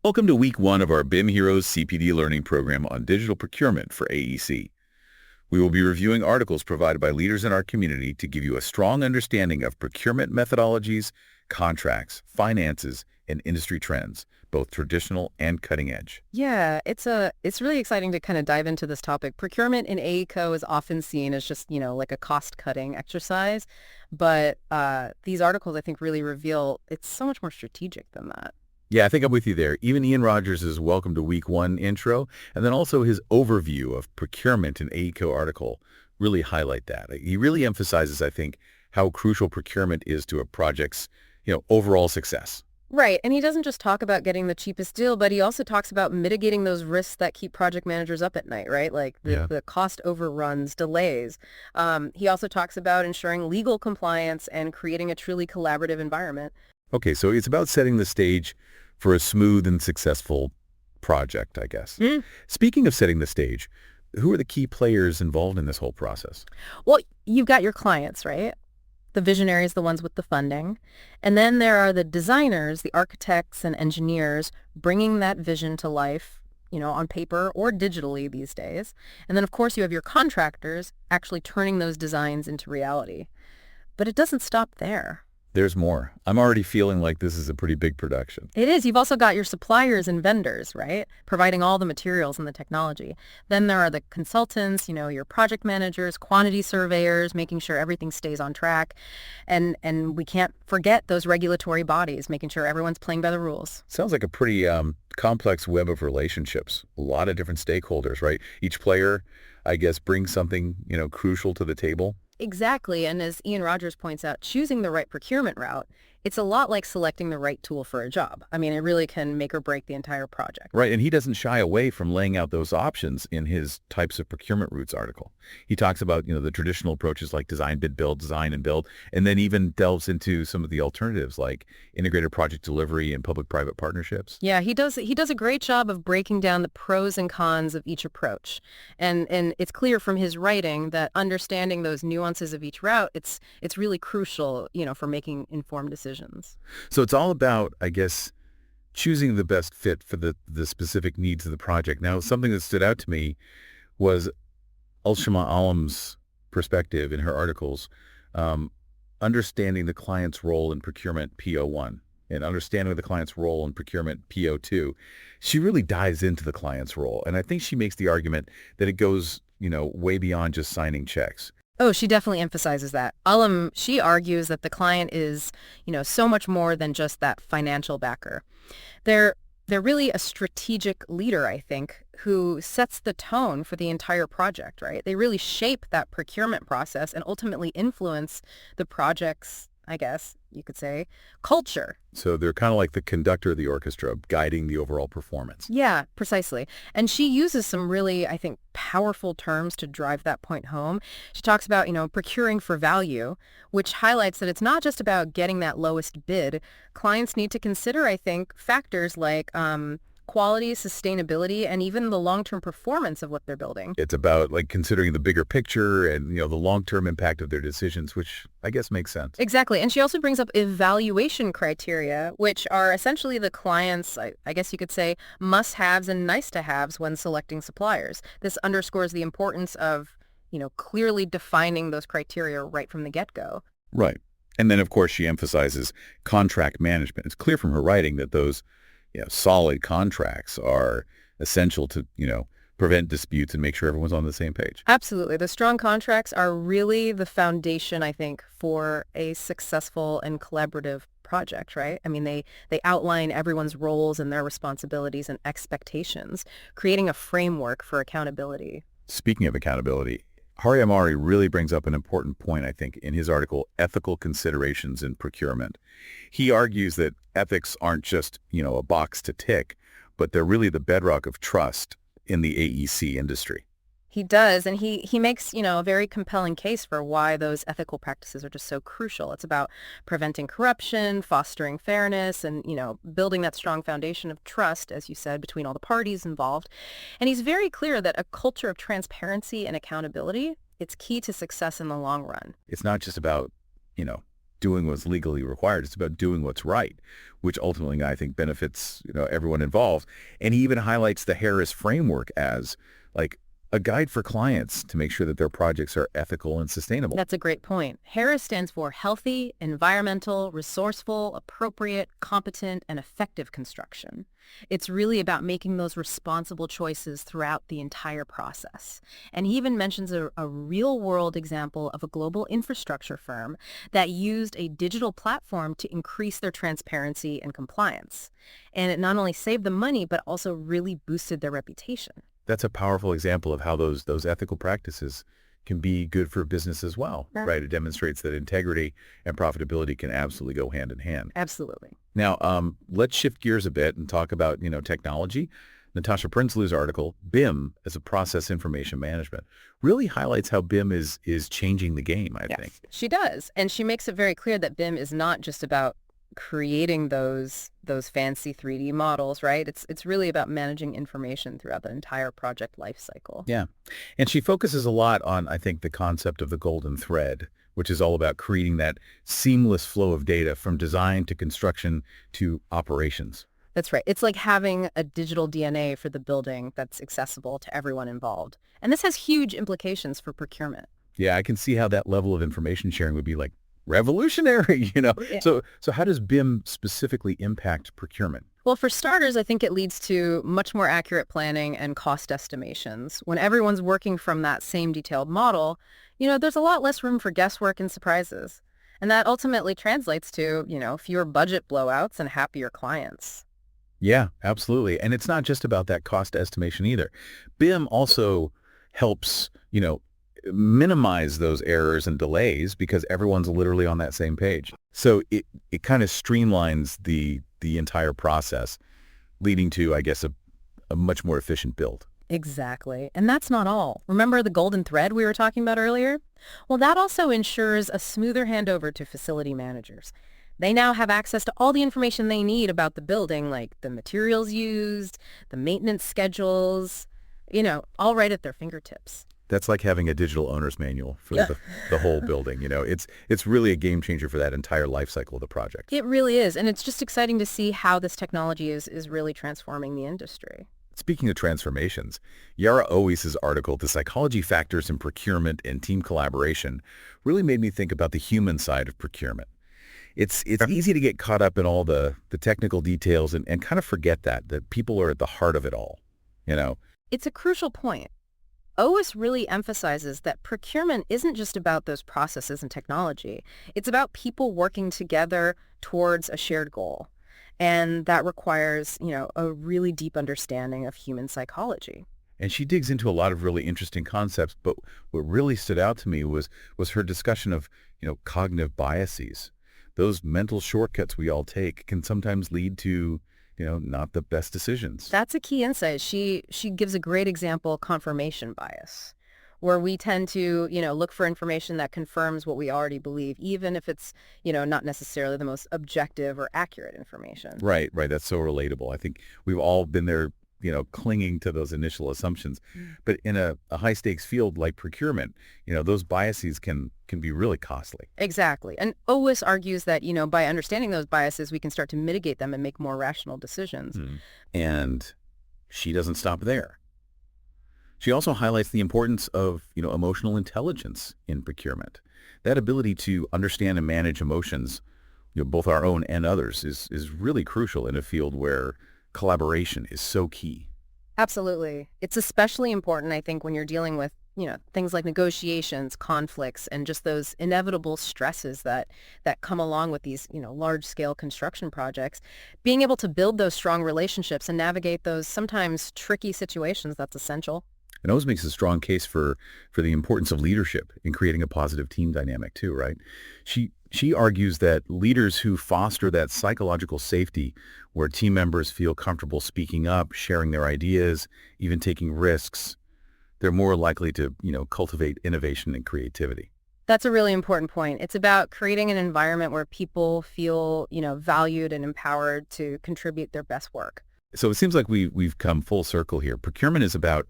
Welcome to week one of our BIM Heroes CPD learning program on digital procurement for AEC. We will be reviewing articles provided by leaders in our community to give you a strong understanding of procurement methodologies, contracts, finances, and industry trends, both traditional and cutting edge. Yeah, it's really exciting to kind of dive into this topic. Procurement in AECO is often seen as just, like a cost-cutting exercise, but these articles, I think, really reveal it's so much more strategic than that. Yeah, I think I'm with you there. Even Ian Rogers' welcome to week one intro, and then also his overview of procurement in AECO article really highlight that. He really emphasizes, I think, how crucial procurement is to a project's, overall success. Right, and he doesn't just talk about getting the cheapest deal, but he also talks about mitigating those risks that keep project managers up at night, right? Like the cost overruns, delays. He also talks about ensuring legal compliance and creating a truly collaborative environment. Okay, so it's about setting the stage for a smooth and successful project, I guess. Speaking of setting the stage, who are the key players involved in this whole process? Well, you've got your clients, right? The visionaries, the ones with the funding. And then there are the designers, the architects and engineers bringing that vision to life, on paper or digitally these days. And then, of course, you have your contractors actually turning those designs into reality. But it doesn't stop there. There's more. I'm already feeling like this is a pretty big production. It is. You've also got your suppliers and vendors, right? Providing all the materials and the technology. Then there are the consultants, your project managers, quantity surveyors, making sure everything stays on track. And we can't forget those regulatory bodies, making sure everyone's playing by the rules. Sounds like a pretty complex web of relationships. A lot of different stakeholders, right? Each player, I guess, brings something, crucial to the table. Exactly. And as Ian Rogers points out, choosing the right procurement route, it's a lot like selecting the right tool for a job. I mean, it really can make or break the entire project. Right, and he doesn't shy away from laying out those options in his types of procurement routes article. He talks about, the traditional approaches like design, bid, build, design, and build, and then even delves into some of the alternatives like integrated project delivery and public-private partnerships. Yeah, he does a great job of breaking down the pros and cons of each approach. And it's clear from his writing that understanding those nuances of each route, it's really crucial, for making informed decisions. So it's all about, I guess, choosing the best fit for the specific needs of the project. Now, something that stood out to me was ALShimaa Allam's perspective in her articles, understanding the client's role in procurement PO1 and understanding the client's role in procurement PO2. She really dives into the client's role, and I think she makes the argument that it goes, way beyond just signing checks. Oh, she definitely emphasizes that. Allam, she argues that the client is, so much more than just that financial backer. They're really a strategic leader, I think, who sets the tone for the entire project, right? They really shape that procurement process and ultimately influence the project's, I guess you could say, culture. So they're kind of like the conductor of the orchestra, guiding the overall performance. Yeah, precisely. And she uses some really, I think, powerful terms to drive that point home. She talks about, procuring for value, which highlights that it's not just about getting that lowest bid. Clients need to consider, I think, factors like quality, sustainability, and even the long-term performance of what they're building. It's about considering the bigger picture and, the long-term impact of their decisions, which I guess makes sense. Exactly. And she also brings up evaluation criteria, which are essentially the client's, I guess you could say, must-haves and nice-to-haves when selecting suppliers. This underscores the importance of, clearly defining those criteria right from the get-go. Right. And then, of course, she emphasizes contract management. It's clear from her writing that those solid contracts are essential to, prevent disputes and make sure everyone's on the same page. Absolutely. The strong contracts are really the foundation, I think, for a successful and collaborative project, right? I mean, they outline everyone's roles and their responsibilities and expectations, creating a framework for accountability. Speaking of accountability, Harri Emari really brings up an important point, I think, in his article, Ethical Considerations in Procurement. He argues that ethics aren't just, a box to tick, but they're really the bedrock of trust in the AEC industry. He does, and he makes, a very compelling case for why those ethical practices are just so crucial. It's about preventing corruption, fostering fairness, and, building that strong foundation of trust, as you said, between all the parties involved. And he's very clear that a culture of transparency and accountability, it's key to success in the long run. It's not just about, doing what's legally required. It's about doing what's right, which ultimately I think benefits, everyone involved. And he even highlights the Harris framework as like a guide for clients to make sure that their projects are ethical and sustainable. That's a great point. Harris stands for healthy, environmental, resourceful, appropriate, competent, and effective construction. It's really about making those responsible choices throughout the entire process. And he even mentions a real-world example of a global infrastructure firm that used a digital platform to increase their transparency and compliance. And it not only saved them money, but also really boosted their reputation. That's a powerful example of how those ethical practices can be good for business as well, right? It demonstrates that integrity and profitability can absolutely go hand in hand. Absolutely. Now, let's shift gears a bit and talk about, technology. Natasha Prinsloo's article, BIM as a Process Information Management, really highlights how BIM is changing the game, I think. She does. And she makes it very clear that BIM is not just about creating those fancy 3D models, right? It's really about managing information throughout the entire project life cycle. Yeah. And she focuses a lot on, I think, the concept of the golden thread, which is all about creating that seamless flow of data from design to construction to operations. That's right. It's like having a digital DNA for the building that's accessible to everyone involved. And this has huge implications for procurement. Yeah, I can see how that level of information sharing would be like revolutionary, Yeah. So how does BIM specifically impact procurement? Well, for starters, I think it leads to much more accurate planning and cost estimations. When everyone's working from that same detailed model, there's a lot less room for guesswork and surprises. And that ultimately translates to, fewer budget blowouts and happier clients. Yeah, absolutely. And it's not just about that cost estimation either. BIM also helps, minimize those errors and delays because everyone's literally on that same page. So it kind of streamlines the entire process, leading to, I guess, a much more efficient build. Exactly. And that's not all. Remember the golden thread we were talking about earlier? Well, that also ensures a smoother handover to facility managers. They now have access to all the information they need about the building, like the materials used, the maintenance schedules, all right at their fingertips. That's like having a digital owner's manual for the whole building. It's really a game changer for that entire life cycle of the project. It really is. And it's just exciting to see how this technology is really transforming the industry. Speaking of transformations, Yara Oweiss' article, The Psychology Factors in Procurement and Team Collaboration, really made me think about the human side of procurement. It's easy to get caught up in all the technical details and kind of forget that people are at the heart of it all, It's a crucial point. Oweiss really emphasizes that procurement isn't just about those processes and technology. It's about people working together towards a shared goal. And that requires, a really deep understanding of human psychology. And she digs into a lot of really interesting concepts, but what really stood out to me was her discussion of, cognitive biases. Those mental shortcuts we all take can sometimes lead to not the best decisions. That's a key insight. She gives a great example, confirmation bias, where we tend to, look for information that confirms what we already believe, even if it's, not necessarily the most objective or accurate information. Right. That's so relatable. I think we've all been there, clinging to those initial assumptions. But in a high-stakes field like procurement, those biases can be really costly. Exactly. And Oweiss argues that, by understanding those biases, we can start to mitigate them and make more rational decisions. And she doesn't stop there. She also highlights the importance of, emotional intelligence in procurement. That ability to understand and manage emotions, both our own and others, is really crucial in a field where collaboration is so key. Absolutely. It's especially important, I think, when you're dealing with, things like negotiations, conflicts, and just those inevitable stresses that come along with these, large-scale construction projects. Being able to build those strong relationships and navigate those sometimes tricky situations, that's essential. It always makes a strong case for the importance of leadership in creating a positive team dynamic too, right? She argues that leaders who foster that psychological safety where team members feel comfortable speaking up, sharing their ideas, even taking risks, they're more likely to, cultivate innovation and creativity. That's a really important point. It's about creating an environment where people feel, valued and empowered to contribute their best work. So it seems like we've come full circle here. Procurement is about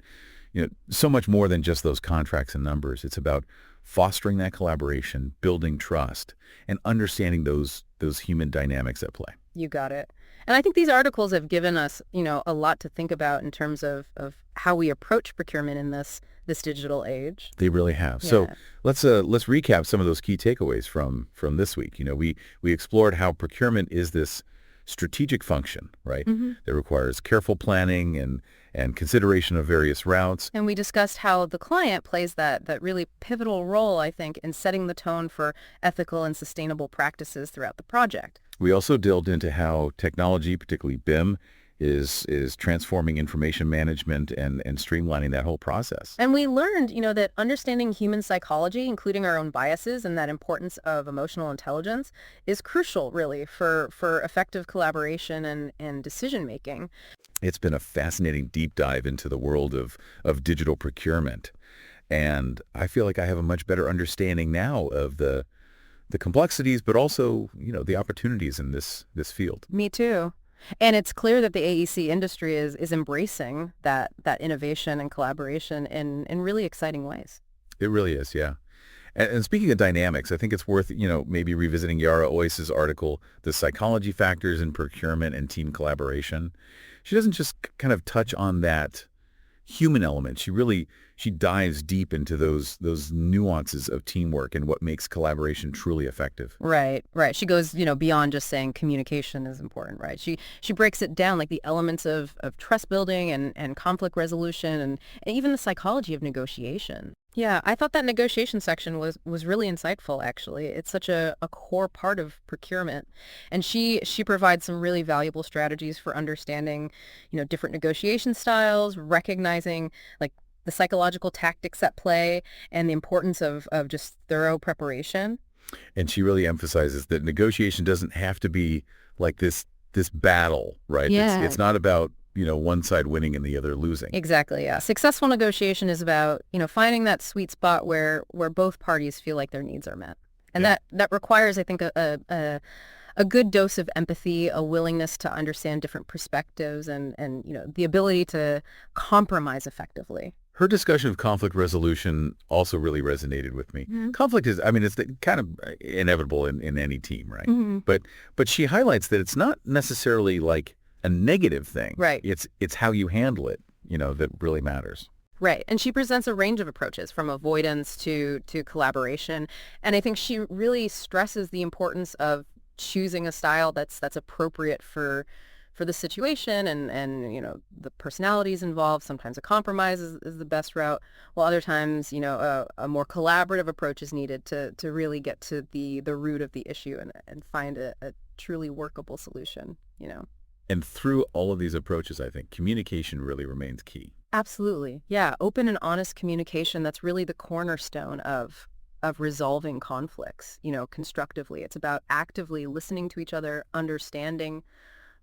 so much more than just those contracts and numbers. It's about fostering that collaboration, building trust, and understanding those human dynamics at play. You got it. And I think these articles have given us, a lot to think about in terms of how we approach procurement in this digital age. They really have. Yeah. So let's recap some of those key takeaways from this week. We explored how procurement is this strategic function, right? That requires careful planning and consideration of various routes. And we discussed how the client plays that really pivotal role, I think, in setting the tone for ethical and sustainable practices throughout the project. We also delved into how technology, particularly BIM, is transforming information management and streamlining that whole process. And we learned, that understanding human psychology, including our own biases and that importance of emotional intelligence, is crucial, really, for effective collaboration and decision-making. It's been a fascinating deep dive into the world of digital procurement. And I feel like I have a much better understanding now of the complexities, but also, the opportunities in this field. Me too. And it's clear that the AEC industry is embracing that innovation and collaboration in really exciting ways. It really is, yeah. And speaking of dynamics, I think it's worth, maybe revisiting Yara Oweiss' article, The Psychology Factors in Procurement and Team Collaboration. She doesn't just kind of touch on that human element. She dives deep into those nuances of teamwork and what makes collaboration truly effective. Right. She goes, beyond just saying communication is important, right? She breaks it down, like the elements of trust building and conflict resolution and even the psychology of negotiation. Yeah, I thought that negotiation section was really insightful, actually. It's such a core part of procurement. And she provides some really valuable strategies for understanding, different negotiation styles, recognizing like the psychological tactics at play, and the importance of just thorough preparation. And she really emphasizes that negotiation doesn't have to be like this battle, right? Yeah. It's not about, one side winning and the other losing. Exactly, yeah. Successful negotiation is about, finding that sweet spot where both parties feel like their needs are met. And Yeah. that requires, I think, a good dose of empathy, a willingness to understand different perspectives, and the ability to compromise effectively. Her discussion of conflict resolution also really resonated with me. Conflict is, it's kind of inevitable in any team, right? But she highlights that it's not necessarily like a negative thing. Right. It's how you handle it, that really matters. Right. And she presents a range of approaches from avoidance to collaboration. And I think she really stresses the importance of choosing a style that's appropriate for the situation and the personalities involved. Sometimes a compromise is the best route, while other times, a more collaborative approach is needed to really get to the root of the issue and find a truly workable solution, And through all of these approaches, I think communication really remains key. Absolutely. Yeah. Open and honest communication, that's really the cornerstone of resolving conflicts, constructively. It's about actively listening to each other, understanding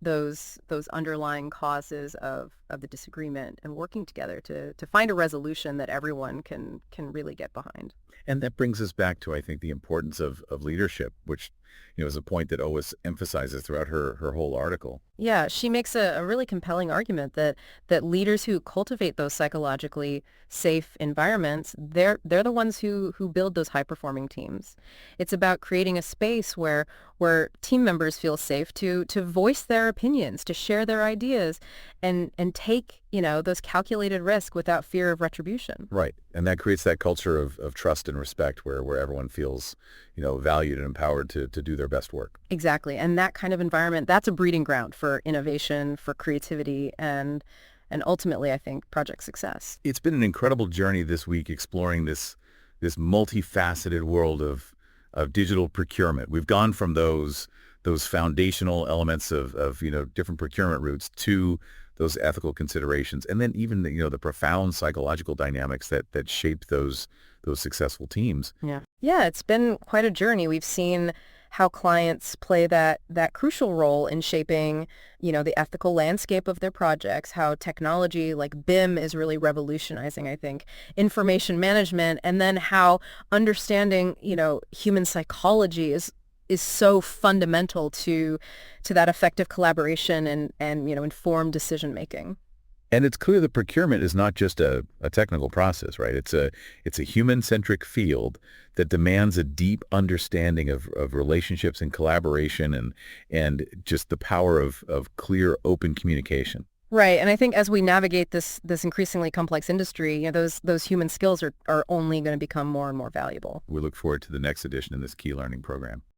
those underlying causes of the disagreement, and working together to find a resolution that everyone can really get behind. And that brings us back to, I think, the importance of leadership, which, is a point that Oweiss emphasizes throughout her whole article. Yeah, she makes a really compelling argument that leaders who cultivate those psychologically safe environments, they're the ones who build those high-performing teams. It's about creating a space where team members feel safe to voice their opinions, to share their ideas, and take, those calculated risks without fear of retribution. Right. And that creates that culture of trust and respect where everyone feels, valued and empowered to do their best work. Exactly. And that kind of environment, that's a breeding ground for innovation, for creativity, and ultimately, I think, project success. It's been an incredible journey this week exploring this multifaceted world of digital procurement. We've gone from those foundational elements of different procurement routes to those ethical considerations, and then even the profound psychological dynamics that shape those successful teams. Yeah, it's been quite a journey. We've seen how clients play that crucial role in shaping, the ethical landscape of their projects, how technology like BIM is really revolutionizing, I think, information management, and then how understanding, human psychology is so fundamental to that effective collaboration and informed decision making. And it's clear that procurement is not just a technical process, right? It's a human-centric field that demands a deep understanding of relationships and collaboration and just the power of clear, open communication. Right. And I think as we navigate this increasingly complex industry, those human skills are only going to become more and more valuable. We look forward to the next edition in this key learning program.